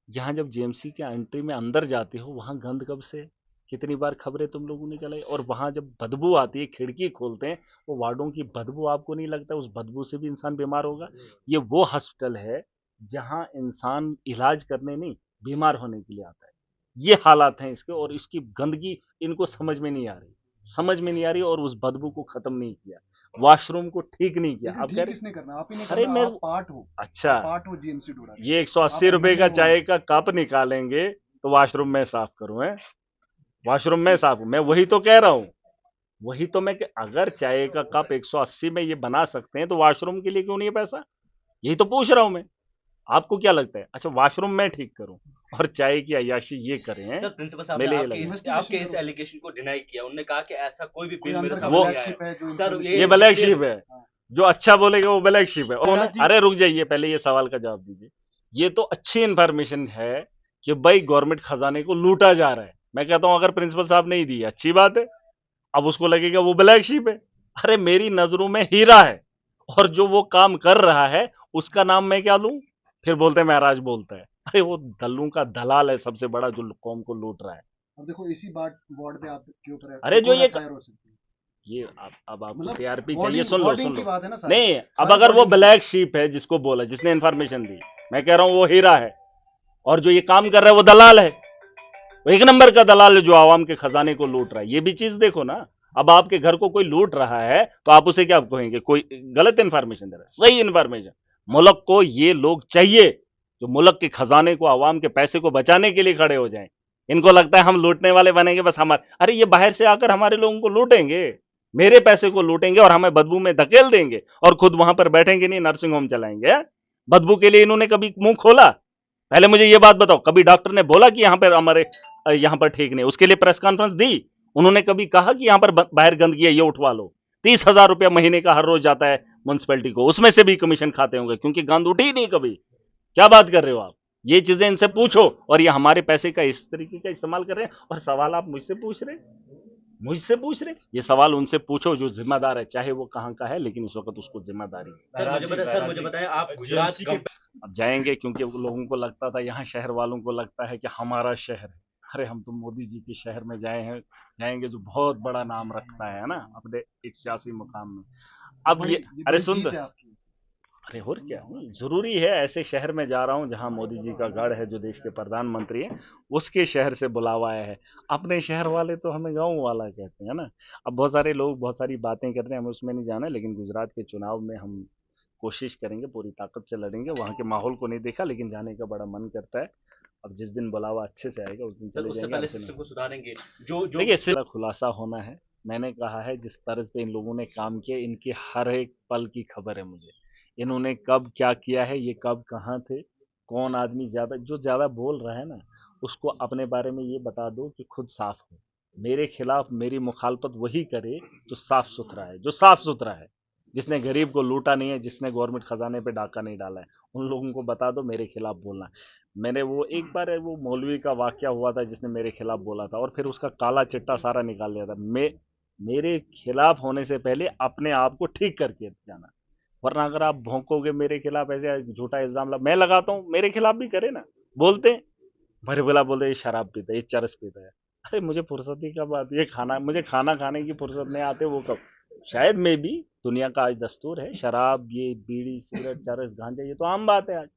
जहाँ जब जेएमसी के एंट्री में अंदर जाते हो, वहां गंद कब से, कितनी बार खबरें तुम लोगों ने चलाई, और वहां जब बदबू आती है, खिड़की खोलते हैं, वो वार्डों की बदबू, आपको नहीं लगता उस बदबू से भी इंसान बीमार होगा? ये वो हॉस्पिटल है जहां इंसान इलाज करने नहीं, बीमार होने के लिए आता है। ये हालात हैं इसके, और इसकी गंदगी इनको समझ में नहीं आ रही, समझ में नहीं आ रही, और उस बदबू को खत्म नहीं किया, वॉशरूम को ठीक नहीं किया। लेकिन आप कह ठीक रहे, किसने करना, आप ही ने अरे करना, मैं, आप पार्ट हो। अच्छा, आप पार्ट हो जीएमसी डोडा के। ये 180 आप रुपए का एमएलए हो। चाय का कप निकालेंगे तो वॉशरूम में साफ करूं? है, वॉशरूम में साफ, मैं वही तो कह रहा हूं, वही तो मैं अगर चाय का कप 180 में ये बना सकते हैं, तो वॉशरूम के लिए क्यों नहीं है पैसा? यही तो पूछ रहा हूं मैं। आपको क्या लगता है? अच्छा, वॉशरूम में ठीक करूं और चाय की अयाशी ये करें? सर प्रिंसिपल साहब ने मेरे ये आपके लगे, इस इन्वेस्टिगेशन आपके इस करो। एलिगेशन को डिनाई किया। उन्होंने कहा कि ऐसा कोई भी कोई बिल मेरे अंदर का सामने वो नहीं ब्लैक आया शिप है जो सर। इन्फॉर्मेशन ये ये ब्लैक ये शीप है, जो अच्छा बोलेगा वो ब्लैक शीप है। महराज जी, अरे रुक जाइए, पहले ये सवाल का जवाब दीजिए। ये तो अच्छी इंफॉर्मेशन है कि भाई गवर्नमेंट खजाने को लूटा जा रहा है। मैं कहता हूं अगर प्रिंसिपल साहब नहीं दी, अच्छी बात है। अब उसको लगेगा वो ब्लैक शीप है। अरे मेरी नजरों में हीरा है, और जो वो काम कर रहा है उसका नाम मैं क्या लूं? फिर बोलते हैं महाराज बोलता है। अरे वो दल्लू का दलाल है सबसे बड़ा, जो कौम को लूट रहा है। अब देखो इसी बात वार्ड पे आपके ऊपर अरे एक जो और ये एफआईआर हो सकती है। ये अब आपको मतलब टीआरपी चाहिए, वार्डिंग सुन लो वार्डिंग सुन की लो। बात है ना सारी। नहीं, अब सारी अगर वो वार्डिंग की ब्लैक शीप है जिसको बोला, जिसने इंफॉर्मेशन दी, मैं कह रहा हूं वो हीरा है, और जो ये काम कर रहा है वो दलाल है, वो एक नंबर का दलाल है जो आवाम के खजाने को लूट रहा है। ये भी चीज देखो ना। अब आपके घर को कोई लूट रहा है तो आप उसे क्या कहेंगे? कोई गलत इंफॉर्मेशन दे रहा है, सही इंफॉर्मेशन। मुल्क को ये लोग चाहिए जो मुल्क के खजाने को, आवाम के पैसे को बचाने के लिए खड़े हो जाएं। इनको लगता है हम लूटने वाले बनेंगे बस हमारे, अरे ये बाहर से आकर हमारे लोगों को लूटेंगे, मेरे पैसे को लूटेंगे और हमें बदबू में धकेल देंगे, और खुद वहां पर बैठेंगे नहीं, नर्सिंग होम चलाएंगे। बदबू के लिए इन्होंने कभी मुंह खोला? पहले मुझे ये बात बताओ, कभी डॉक्टर ने बोला कि यहाँ पर हमारे यहाँ पर ठीक नहीं, उसके लिए प्रेस कॉन्फ्रेंस दी? उन्होंने कभी कहा कि यहां पर बाहर गंदगी है, ये उठवा लो? 30,000 रुपया महीने का हर रोज जाता है म्यूनसिपैलिटी को, उसमें से भी कमीशन खाते होंगे, क्योंकि गंद उठी ही नहीं कभी। क्या बात कर रहे हो आप? ये चीजें इनसे पूछो, और ये हमारे पैसे का इस तरीके का इस्तेमाल कर रहे हैं, और सवाल आप मुझसे पूछ रहे हैं? मुझसे पूछ रहे? ये सवाल उनसे पूछो जो जिम्मेदार है, चाहे वो कहां का है, लेकिन इस वक्त उसको जिम्मेदारी है। सर मुझे बताएं, आप गुजरात अब जाएंगे, क्योंकि लोगों को लगता था, यहाँ शहर वालों को लगता है कि हमारा शहर है। अरे हम तो मोदी जी के शहर में जाएंगे जो बहुत बड़ा नाम रखता है ना, अपने एक सियासी मुकाम में। अब ये अरे सुन तो, अरे और क्या, जरूरी है? ऐसे शहर में जा रहा हूं जहां मोदी जी का गढ़ है, जो देश के प्रधानमंत्री हैं, उसके शहर से बुलावा आया है। अपने शहर वाले तो हमें गांव वाला कहते हैं ना। अब बहुत सारे लोग बहुत सारी बातें करते हैं, हमें उसमें नहीं जाना है, लेकिन गुजरात के चुनाव में हम कोशिश करेंगे, पूरी ताकत से लड़ेंगे। वहाँ के माहौल को नहीं देखा, लेकिन जाने का बड़ा मन करता है। अब जिस दिन बुलावा अच्छे से आएगा उस दिन चले उससे जाएंगे। पहले सिस्टम को सुधारेंगे। जो देखिए, सिर्फ खुलासा होना है। मैंने कहा है, जिस तर्ज पे इन लोगों ने काम किया, इनके हर एक पल की खबर है मुझे। इन्होंने कब क्या किया है, ये कब कहाँ थे, कौन आदमी ज्यादा बोल रहा है ना, उसको अपने बारे में ये बता दो कि खुद साफ हो। मेरे खिलाफ मेरी मुखालफत वही करे जो साफ सुथरा है, जिसने गरीब को लूटा नहीं है, जिसने गवर्नमेंट खजाने पे डाका नहीं डाला है। उन लोगों को बता दो मेरे खिलाफ बोलना। मैंने वो एक बार वो मौलवी का वाकया हुआ था जिसने मेरे खिलाफ बोला था, और फिर उसका काला चिट्टा सारा निकाल लिया था। मेरे खिलाफ होने से पहले अपने आप को ठीक करके जाना, वरना अगर आप भौंकोगे मेरे खिलाफ, ऐसे झूठा इल्जाम मैं लगाता हूँ, मेरे खिलाफ भी करे ना। बोलते हैं भरे भला, बोलते ये शराब पीता है, ये चरस पीता है। अरे मुझे फुर्सत ही कब आती है? मुझे खाना खाने की फुर्सत नहीं आती, वो कब? शायद में भी दुनिया का आज दस्तूर है, शराब, ये बीड़ी, सिगरेट, चरस, गांजा, ये तो आम बात है आज।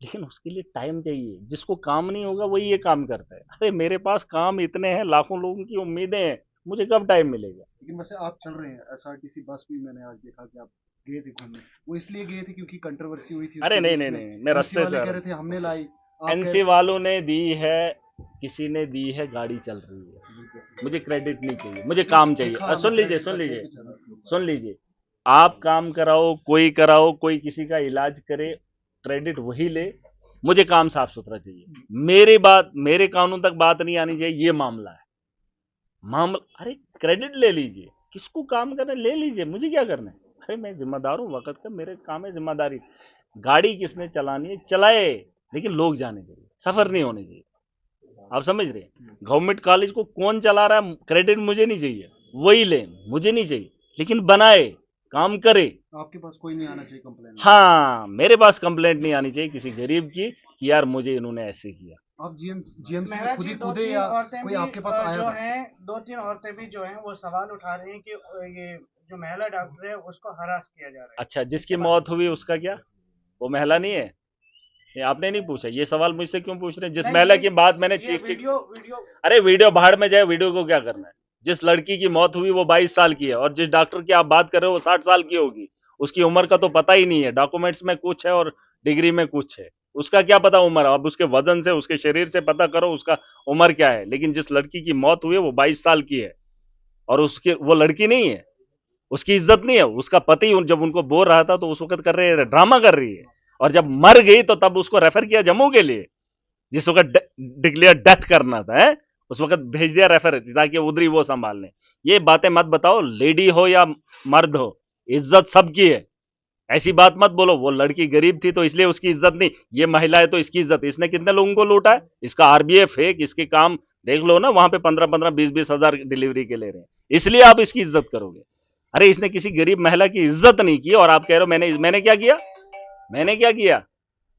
लेकिन उसके लिए टाइम चाहिए। जिसको काम नहीं होगा वही ये काम करता है। अरे मेरे पास काम इतने हैं, लाखों लोगों की उम्मीदें हैं, मुझे कब टाइम मिलेगा? लेकिन वैसे आप चल रहे हैं एसआरटीसी बस भी, मैंने आज देखा कि आप गए थे घूमने। वो इसलिए गए थे क्योंकि कंट्रोवर्सी हुई थी अरे उसके नहीं बीच नहीं में। नहीं, मैं रास्ते से कह रहे थे हमने लाई, आप एनसी वालों ने दी है, किसी ने दी है, गाड़ी चल रही है, मुझे क्रेडिट नहीं चाहिए, मुझे काम चाहिए। सुन लीजिए, आप काम कराओ, कोई किसी का इलाज करे, क्रेडिट वही ले, मुझे काम साफ सुथरा चाहिए। मेरे कानून तक बात नहीं आनी चाहिए। ये मामला है, अरे क्रेडिट ले लीजिए, किसको काम करना ले लीजिए, मुझे क्या करना है? अरे मैं जिम्मेदार हूँ वक्त का, मेरे काम है जिम्मेदारी। गाड़ी किसने चलानी है चलाए, लेकिन लोग जाने चाहिए, सफर नहीं होने चाहिए। आप समझ रहे हैं? गवर्नमेंट कॉलेज को कौन चला रहा है, क्रेडिट मुझे नहीं चाहिए, वही ले, मुझे नहीं चाहिए, लेकिन बनाए, काम करे। आपके पास कोई नहीं आना चाहिए कंप्लेंट? हाँ, मेरे पास कंप्लेंट नहीं आनी चाहिए किसी गरीब की कि यार मुझे इन्होंने ऐसे किया। आप जीएमसी खुद ही कूदे या कोई आपके पास आया जो था? हैं 2-3 औरतें भी जो हैं वो सवाल उठा रही हैं कि ये जो महिला डॉक्टर है उसको हरास किया जा रहा है। अच्छा, जिसकी मौत हुई उसका क्या, वो महिला नहीं है? ये आपने नहीं पूछा, ये सवाल मुझसे क्यों पूछ रहे हैं? जिस महिला की बात मैंने वीडियो अरे वीडियो भाड़ में जाए, वीडियो को क्या करना है? जिस लड़की की मौत हुई वो 22 साल की है, और जिस डॉक्टर की आप बात कर रहे हो वो 60 साल की होगी। उसकी उम्र का तो पता ही नहीं है, डॉक्यूमेंट्स में कुछ है और डिग्री में कुछ है, उसका क्या पता उम्र? अब उसके वजन से, उसके शरीर से पता करो उसका उम्र क्या है। लेकिन जिस लड़की की मौत हुई है वो 22 साल की है, और उसकी वो लड़की नहीं है, उसकी इज्जत नहीं है। उसका पति जब उनको बोल रहा था तो उस वक्त कर रहे ड्रामा कर रही है, और जब मर गई तो तब उसको रेफर किया जम्मू के लिए, जिस वक्त डिक्लेयर डेथ करना था है? उस वक्त भेज दिया रेफर, ताकि उधरी वो संभाल लें। ये बातें मत बताओ, लेडी हो या मर्द हो, इज्जत सबकी है। ऐसी बात मत बोलो वो लड़की गरीब थी तो इसलिए उसकी इज्जत नहीं, ये महिला है तो इसकी इज्जत। इसने कितने लोगों को लूटा है? इसका आरबीए फेक, इसके काम देख लो ना, वहां पे 15-15, 20-20 हजार डिलीवरी के ले रहे हैं, इसलिए आप इसकी इज्जत करोगे। अरे इसने किसी गरीब महिला की इज्जत नहीं की, और आप कह रहे हो मैंने क्या किया? मैंने क्या किया?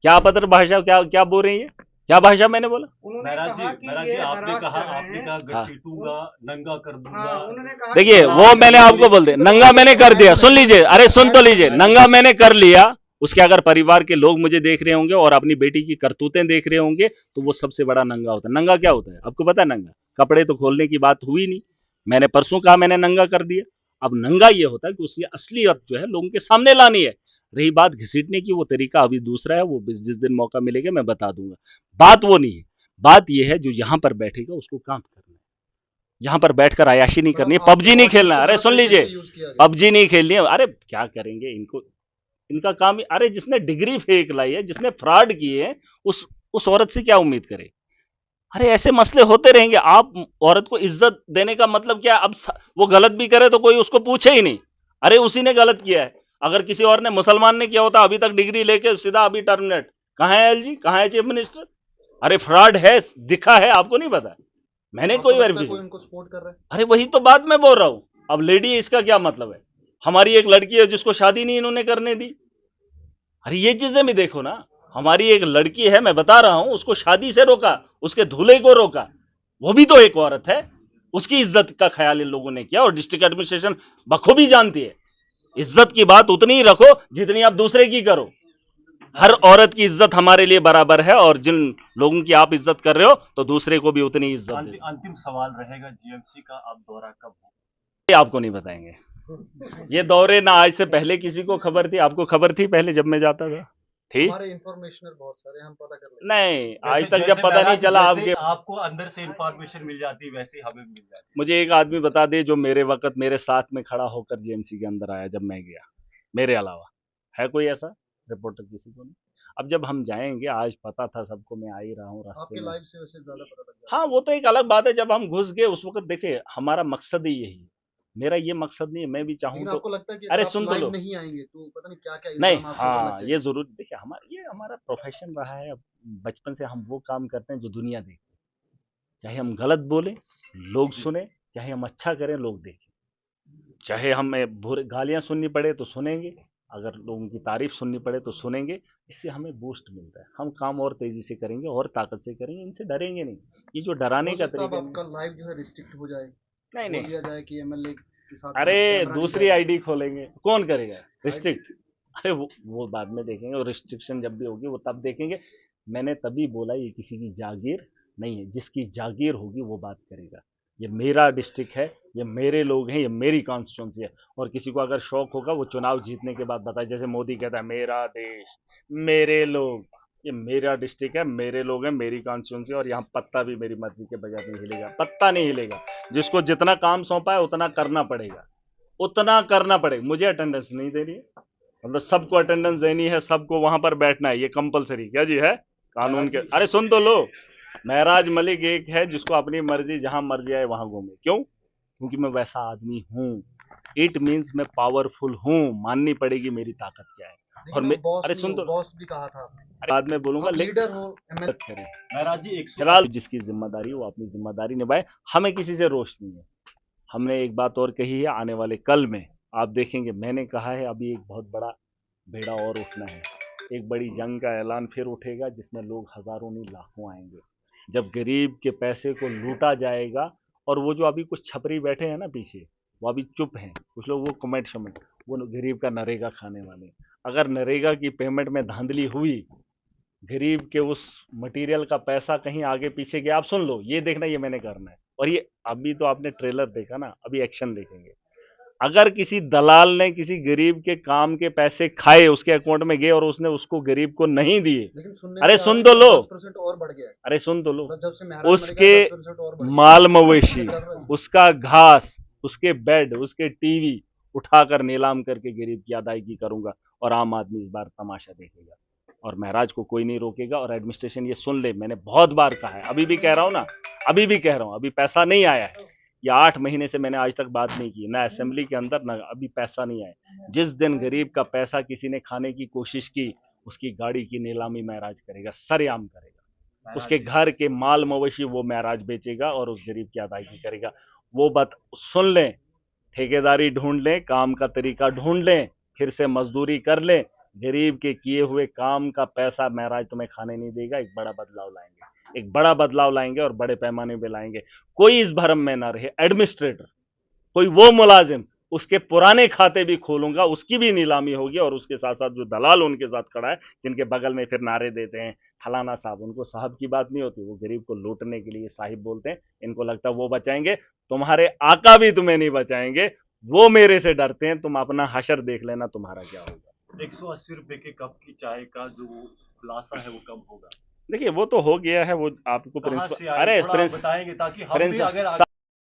क्या अभद्र भाषा, क्या बोल रही है? क्या भाषा मैंने बोला? महाराज जी आपने कहा घसीटूंगा, नंगा कर दूंगा। देखिए वो मैंने आपको बोल दिया, नंगा मैंने कर दिया। सुन लीजिए, अरे सुन तो लीजिए, नंगा मैंने कर लिया। उसके अगर परिवार के लोग मुझे देख रहे होंगे और अपनी बेटी की करतूतें देख रहे होंगे तो वो सबसे बड़ा नंगा होता है। नंगा क्या होता है आपको पता है? नंगा कपड़े तो खोलने की बात हुई नहीं, मैंने परसों कहा मैंने नंगा कर दिया। अब नंगा ये होता है कि उसकी असलियत जो है लोगों के सामने लानी है। रही बात घसीटने की, वो तरीका अभी दूसरा है, वो जिस दिन मौका मिलेगा मैं बता दूंगा। बात वो नहीं है, बात ये है जो यहां पर बैठेगा उसको काम करना है, यहां पर बैठकर अयाशी नहीं करनी है, पबजी नहीं खेलना है। अरे सुन लीजिए, पबजी नहीं खेलनी है। अरे क्या करेंगे इनको, इनका काम। अरे जिसने डिग्री फेक लाई है, जिसने फ्रॉड किए हैं, उस औरत से क्या उम्मीद करे? अरे ऐसे मसले होते रहेंगे। आप औरत को इज्जत देने का मतलब क्या है? अब वो गलत भी करे तो कोई उसको पूछे ही नहीं, अरे उसी ने गलत किया है। अगर किसी और ने, मुसलमान ने किया होता, अभी तक डिग्री लेके सीधा अभी टर्मिनेट। कहाँ है एलजी, कहाँ है चीफ मिनिस्टर? अरे फ्रॉड है, दिखा है, आपको नहीं पता? मैंने आपको कोई लगता है कोई वेरिफिकेशन, उनको सपोर्ट कर रहा है? अरे वही तो बात मैं बोल रहा हूं। अब लेडी, इसका क्या मतलब है? हमारी एक लड़की है जिसको शादी नहीं इन्होंने करने दी। अरे ये चीजें भी देखो ना। हमारी एक लड़की है, मैं बता रहा हूं, उसको शादी से रोका, उसके दूल्हे को रोका, वो भी तो एक औरत है। उसकी इज्जत का ख्याल इन लोगों ने किया, और डिस्ट्रिक्ट एडमिनिस्ट्रेशन बखूबी जानती है। इज्जत की बात उतनी ही रखो जितनी आप दूसरे की करो। हर औरत की इज्जत हमारे लिए बराबर है, और जिन लोगों की आप इज्जत कर रहे हो तो दूसरे को भी उतनी इज्जत दे। अंतिम सवाल रहेगा, जीएमसी का अब दौरा कब होगा? ये आपको नहीं बताएंगे। ये दौरे ना आज से पहले किसी को खबर थी? आपको खबर थी पहले जब मैं जाता था? थी? हमारे इंफॉर्मेशनल बहुत सारे, हम पता कर लेंगे। नहीं, आज जैसे तक जब जैसे पता नहीं महाराज, चला जैसे आपके। आपको अंदर से इंफॉर्मेशन मिल जाती वैसे ही हमें मिल जाती। मुझे एक आदमी बता दे जो मेरे वक्त मेरे साथ में खड़ा होकर जीएमसी के अंदर आया जब मैं गया, मेरे अलावा है कोई ऐसा रिपोर्टर? किसी को नहीं। अब जब हम जाएंगे, आज पता था सबको, मैं आ ही रहा हूँ रास्ते आपके में। लाइव से वैसे ज्यादा पता लग जाता हाँ, वो तो एक अलग बात है। जब हम घुस गए उस वक्त, देखिए हमारा मकसद ही यही है। मेरा ये मकसद नहीं है, मैं भी है। चाहूँ लेकिन तो। आपको लगता है कि अरे अगर आप सुन तो लाइव लो। नहीं आएंगे तो पता नहीं क्या क्या नहीं, इल्जाम आपके ऊपर लग हाँ, ये जाएंगे? जरूर। देखिए ये हमारा प्रोफेशन रहा है। अब बचपन से हम वो काम करते हैं जो दुनिया देखती है। चाहे हम गलत बोले, लोग सुने, चाहे हम अच्छा करें, लोग देखें। चाहे हमें बुरे गालियां सुननी पड़े तो सुनेंगे, अगर लोगों की तारीफ सुननी पड़े तो सुनेंगे। इससे हमें बूस्ट मिलता है। हम काम और तेजी से करेंगे और ताकत से करेंगे, इनसे डरेंगे नहीं। ये जो हो डराने का सकता है अब तरीका आपका नहीं। लाइव जो है रिस्ट्रिक्ट हो जाए, नहीं बोल नहीं, दिया जाए कि एमएलए के साथ अरे कैमरा नहीं दूसरी जाएगा। आईडी खोलेंगे, कौन करेगा आईडी रिस्ट्रिक्ट? अरे वो बाद में देखेंगे, और रिस्ट्रिक्शन जब भी होगी वो तब देखेंगे। मैंने तभी बोला ये किसी की जागीर नहीं है। जिसकी जागीर होगी वो बात करेगा। ये मेरा डिस्ट्रिक्ट है, ये मेरे लोग हैं, ये मेरी कॉन्स्टिट्यूंसी है। और किसी को अगर शौक होगा वो चुनाव जीतने के बाद बताए, जैसे मोदी कहता है मेरा देश, मेरे लोग। ये मेरा डिस्ट्रिक्ट है, मेरे लोग हैं, मेरी कॉन्स्टिट्यूंसी, और यहाँ पत्ता भी मेरी मर्जी के बगैर नहीं हिलेगा, पत्ता नहीं हिलेगा। जिसको जितना काम सौंपा है उतना करना पड़ेगा, उतना करना पड़ेगा। मुझे अटेंडेंस नहीं देनी है, मतलब सबको अटेंडेंस देनी है, सबको वहां पर बैठना है, ये कंपलसरी क्या जी है कानून के। अरे सुन तो लो। महराज मलिक एक है जिसको अपनी मर्जी जहां मर्जी आए वहां घूमे। क्यों? क्योंकि मैं वैसा आदमी हूं। इट मीन्स मैं पावरफुल हूं, माननी पड़ेगी मेरी ताकत क्या है। और लेकिन मैं, आप बॉस अरे नहीं सुन हो, तो, बॉस भी कहा था आपने। अरे बाद में बोलूंगा, आप लेकिन लीडर हो, एमएलए। करें। महाराज जी, फिलहाल जिसकी जिम्मेदारी वो अपनी जिम्मेदारी निभाए, हमें किसी से रोष नहीं है। हमने एक बात और कही है, आने वाले कल में आप देखेंगे, मैंने कहा है अभी एक बहुत बड़ा बेड़ा और उठना है। एक बड़ी जंग का ऐलान फिर उठेगा जिसमें लोग हजारों नहीं लाखों आएंगे। जब गरीब के पैसे को लूटा जाएगा, और वो जो अभी कुछ छपरी बैठे हैं ना पीछे, वो अभी चुप हैं, कुछ लोग वो कमेंट शमेंट, वो गरीब का नरेगा खाने वाले। अगर नरेगा की पेमेंट में धांधली हुई, गरीब के उस मटेरियल का पैसा कहीं आगे पीछे गया, आप सुन लो, ये देखना, ये मैंने करना है। और ये अभी तो आपने ट्रेलर देखा ना, अभी एक्शन देखेंगे। अगर किसी दलाल ने किसी गरीब के काम के पैसे खाए, उसके अकाउंट में गए और उसने उसको गरीब को नहीं दिए, लेकिन सुनने अरे में आ रहा सुन है तो कि लो, 10% और बढ़ गया है। अरे सुन तो लो, मतलब जब से महराज उसके मलिक 10% और बढ़ गया माल है। मवेशी, चल रहा है। उसका घास, उसके बेड, उसके टीवी उठाकर नीलाम करके गरीब की अदायगी करूंगा, और आम आदमी इस बार तमाशा देखेगा। और महराज को कोई नहीं रोकेगा। और एडमिनिस्ट्रेशन ये सुन ले, मैंने बहुत बार कहा है, अभी भी कह रहा हूं ना, अभी भी कह रहा हूं, अभी पैसा नहीं आया है। या 8 महीने से मैंने आज तक बात नहीं की, ना असेंबली के अंदर, ना अभी पैसा नहीं आया। जिस दिन गरीब का पैसा किसी ने खाने की कोशिश की, उसकी गाड़ी की नीलामी महराज करेगा, सरेआम करेगा। उसके घर के माल मवेशी वो महराज बेचेगा और उस गरीब की अदायगी करेगा। वो बात सुन लें, ठेकेदारी ढूंढ लें, काम का तरीका ढूंढ लें, फिर से मजदूरी कर लें। गरीब के किए हुए काम का पैसा महराज तुम्हें खाने नहीं देगा। एक बड़ा बदलाव लाएंगे, एक बड़ा बदलाव लाएंगे, और बड़े पैमाने पे लाएंगे। कोई इस भरम में ना रहे। एडमिनिस्ट्रेटर, कोई वो मुलाजिम, उसके पुराने खाते भी खोलूंगा, उसकी भी नीलामी होगी। और उसके साथ साथ जो दलाल उनके साथ खड़ा है, जिनके बगल में फिर नारे देते हैं फलाना साहब, उनको साहब की बात नहीं होती, वो गरीब को लूटने के लिए साहिब बोलते हैं। इनको लगता है वो बचाएंगे, तुम्हारे आका भी तुम्हें नहीं बचाएंगे। वो मेरे से डरते हैं। तुम अपना हशर देख लेना, तुम्हारा क्या होगा। 180 रुपए के कप की चाय का जो खुलासा है वो कब होगा? देखिए वो तो हो गया है, वो आपको कहाँ प्रिंसिपल, से आए, अरे थोड़ा आप बताएंगे ताकि हम भी प्रिंसिपल अगर